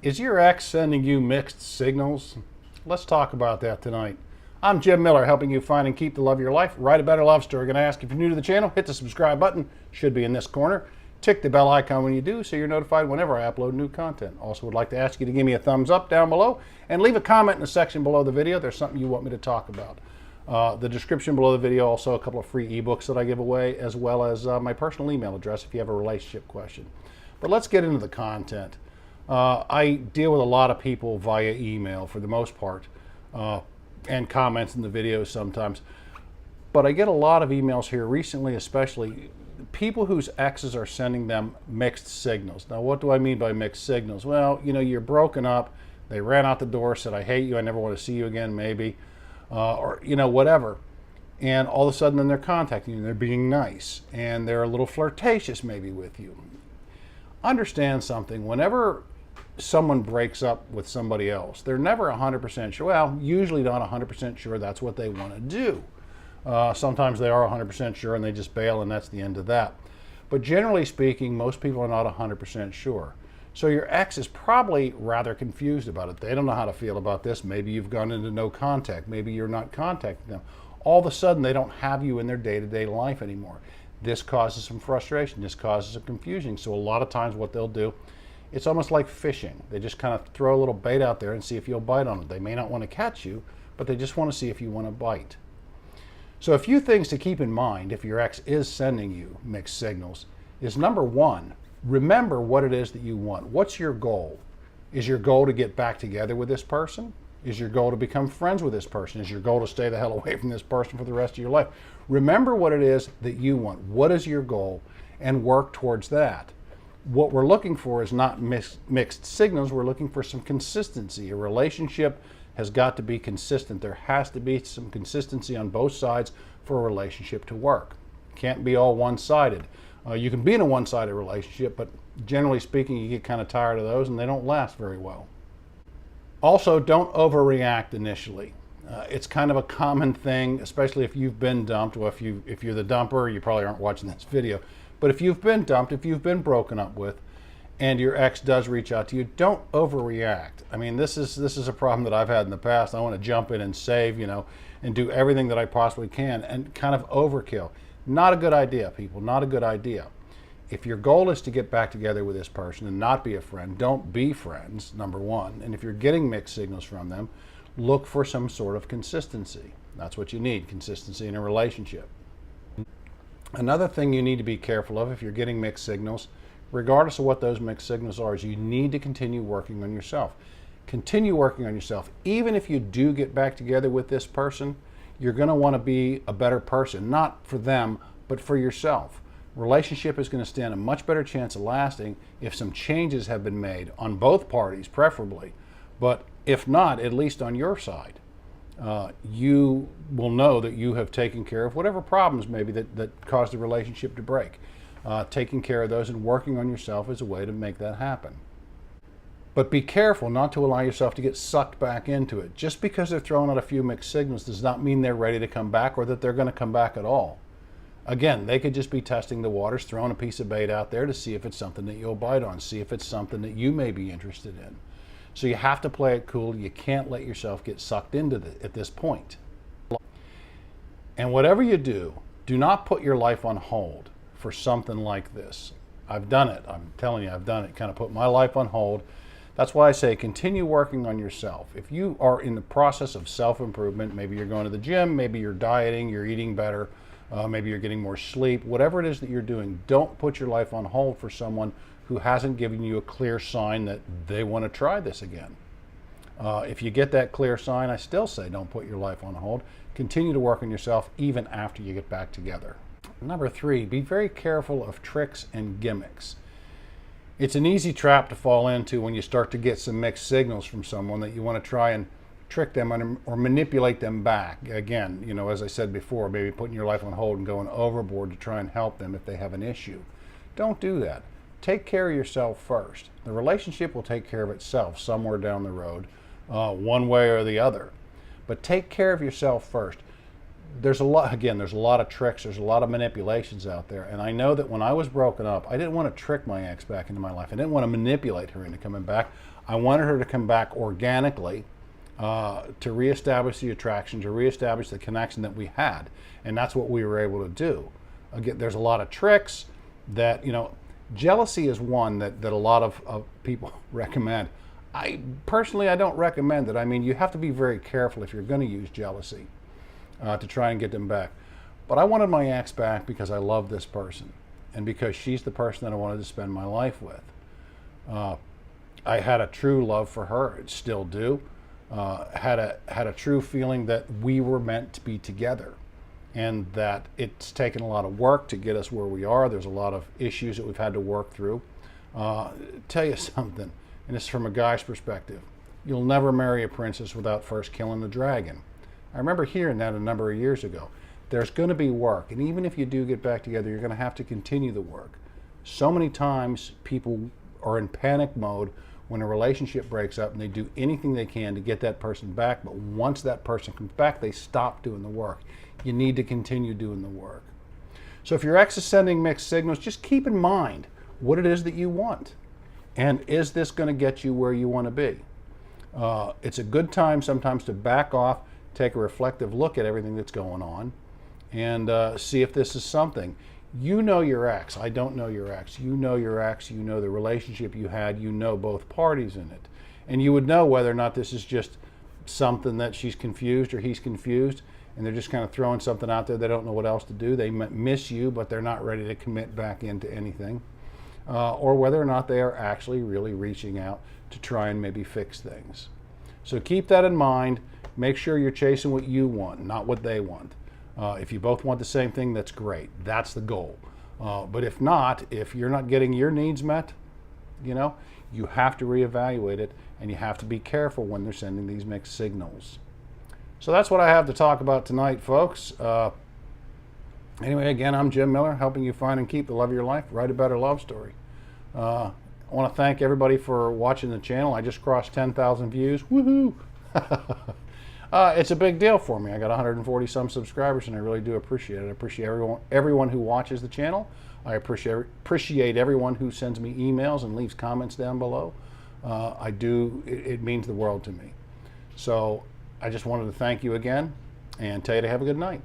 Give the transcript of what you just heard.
Is your ex sending you mixed signals? Let's talk about that tonight. I'm Jim Miller, helping you find and keep the love of your life. Write a better love story. Going to ask if you're new to the channel, hit the subscribe button. Should be in this corner. Tick the bell icon when you do so you're notified whenever I upload new content. Also would like to ask you to give me a thumbs up down below and leave a comment in the section below the video. There's something you want me to talk about. The description below the video, also a couple of free ebooks that I give away, as well as my personal email address if you have a relationship question. But let's get into the content. I deal with a lot of people via email for the most part, and comments in the videos sometimes. But I get a lot of emails here recently, especially people whose exes are sending them mixed signals. Now, what do I mean by mixed signals? Well, you know, you're broken up, they ran out the door, said, I hate you, I never want to see you again, maybe, or, you know, whatever. And all of a sudden then they're contacting you, and they're being nice, and they're a little flirtatious maybe with you. Understand something, whenever someone breaks up with somebody else, they're never 100% sure, well, usually not 100% sure that's what they want to do. Sometimes they are 100% sure and they just bail and that's the end of that. But generally speaking, most people are not 100% sure. So your ex is probably rather confused about it. They don't know how to feel about this. Maybe you've gone into no contact. Maybe you're not contacting them. All of a sudden, they don't have you in their day-to-day life anymore. This causes some frustration. This causes some confusion. So a lot of times what they'll do, it's almost like fishing. They just kind of throw a little bait out there and see if you'll bite on it. They may not want to catch you, but they just want to see if you want to bite. So a few things to keep in mind if your ex is sending you mixed signals is, number one, remember what it is that you want. What's your goal? Is your goal to get back together with this person? Is your goal to become friends with this person? Is your goal to stay the hell away from this person for the rest of your life? Remember what it is that you want. What is your goal? And work towards that. What we're looking for is not mixed signals. We're looking for some consistency. A relationship has got to be consistent. There has to be some consistency on both sides for a relationship to work. Can't be all one-sided. You can be in a one-sided relationship, but generally speaking, you get kind of tired of those and they don't last very well. Also, don't overreact initially. It's kind of a common thing, especially if you've been dumped. Well, if you're the dumper, you probably aren't watching this video. But if you've been dumped, if you've been broken up with, and your ex does reach out to you, don't overreact. I mean, this is a problem that I've had in the past. I want to jump in and save, you know, and do everything that I possibly can, and kind of overkill. Not a good idea, people. Not a good idea. If your goal is to get back together with this person and not be a friend, don't be friends, number one. And if you're getting mixed signals from them, look for some sort of consistency. That's what you need, consistency in a relationship. Another thing you need to be careful of if you're getting mixed signals, regardless of what those mixed signals are, is you need to continue working on yourself. Continue working on yourself. Even if you do get back together with this person, you're going to want to be a better person, not for them, but for yourself. Relationship is going to stand a much better chance of lasting if some changes have been made on both parties, preferably. But if not, at least on your side. You will know that you have taken care of whatever problems maybe that caused the relationship to break. Taking care of those and working on yourself is a way to make that happen. But be careful not to allow yourself to get sucked back into it. Just because they're throwing out a few mixed signals does not mean they're ready to come back or that they're going to come back at all. Again, they could just be testing the waters, throwing a piece of bait out there to see if it's something that you'll bite on, see if it's something that you may be interested in. So you have to play it cool. You can't let yourself get sucked into it at this point. And whatever you do, do not put your life on hold for something like this. I've done it. I'm telling you, I've done it. Kind of put my life on hold. That's why I say continue working on yourself. If you are in the process of self-improvement, maybe you're going to the gym, maybe you're dieting, you're eating better, maybe you're getting more sleep, whatever it is that you're doing, don't put your life on hold for someone who hasn't given you a clear sign that they want to try this again. If you get that clear sign, I still say don't put your life on hold. Continue to work on yourself even after you get back together. Number three, be very careful of tricks and gimmicks. It's an easy trap to fall into when you start to get some mixed signals from someone that you want to try and trick them or manipulate them back. Again, you know, as I said before, maybe putting your life on hold and going overboard to try and help them if they have an issue. Don't do that. Take care of yourself first. The relationship will take care of itself somewhere down the road, one way or the other. But take care of yourself first. there's a lot, again, there's a lot of tricks, there's a lot of manipulations out there. And I know that when I was broken up, I didn't want to trick my ex back into my life. I didn't want to manipulate her into coming back. I wanted her to come back organically, to reestablish the attraction, to reestablish the connection that we had. And that's what we were able to do. Again, there's a lot of tricks that, jealousy is one that a lot of people recommend. I personally, I don't recommend it. I mean, you have to be very careful if you're going to use jealousy to try and get them back. But I wanted my ex back because I love this person and because she's the person that I wanted to spend my life with. I had a true love for her, still do. Had a true feeling that we were meant to be together, and that it's taken a lot of work to get us where we are. There's a lot of issues that we've had to work through. Tell you something, and this is from a guy's perspective. You'll never marry a princess without first killing the dragon. I remember hearing that a number of years ago. There's going to be work, and even if you do get back together, you're going to have to continue the work. So many times people are in panic mode when a relationship breaks up, and they do anything they can to get that person back, but once that person comes back, they stop doing the work. You need to continue doing the work. So if your ex is sending mixed signals, just keep in mind what it is that you want. And is this going to get you where you want to be? It's a good time sometimes to back off, take a reflective look at everything that's going on, and see if this is something. You know your ex. I don't know your ex. You know your ex. You know the relationship you had. You know both parties in it. And you would know whether or not this is just something that she's confused or he's confused, and they're just kind of throwing something out there. They don't know what else to do. They miss you, but they're not ready to commit back into anything. Or whether or not they are actually really reaching out to try and maybe fix things. So keep that in mind. Make sure you're chasing what you want, not what they want. If you both want the same thing, that's great. That's the goal. But if not, if you're not getting your needs met, you have to reevaluate it, and you have to be careful when they're sending these mixed signals. So that's what I have to talk about tonight, folks. Anyway, again, I'm Jim Miller, helping you find and keep the love of your life, write a better love story. I want to thank everybody for watching the channel. I just crossed 10,000 views. Woohoo! It's a big deal for me. I got 140 some subscribers, and I really do appreciate it. I appreciate everyone who watches the channel. I appreciate everyone who sends me emails and leaves comments down below. I do. It means the world to me. So I just wanted to thank you again and tell you to have a good night.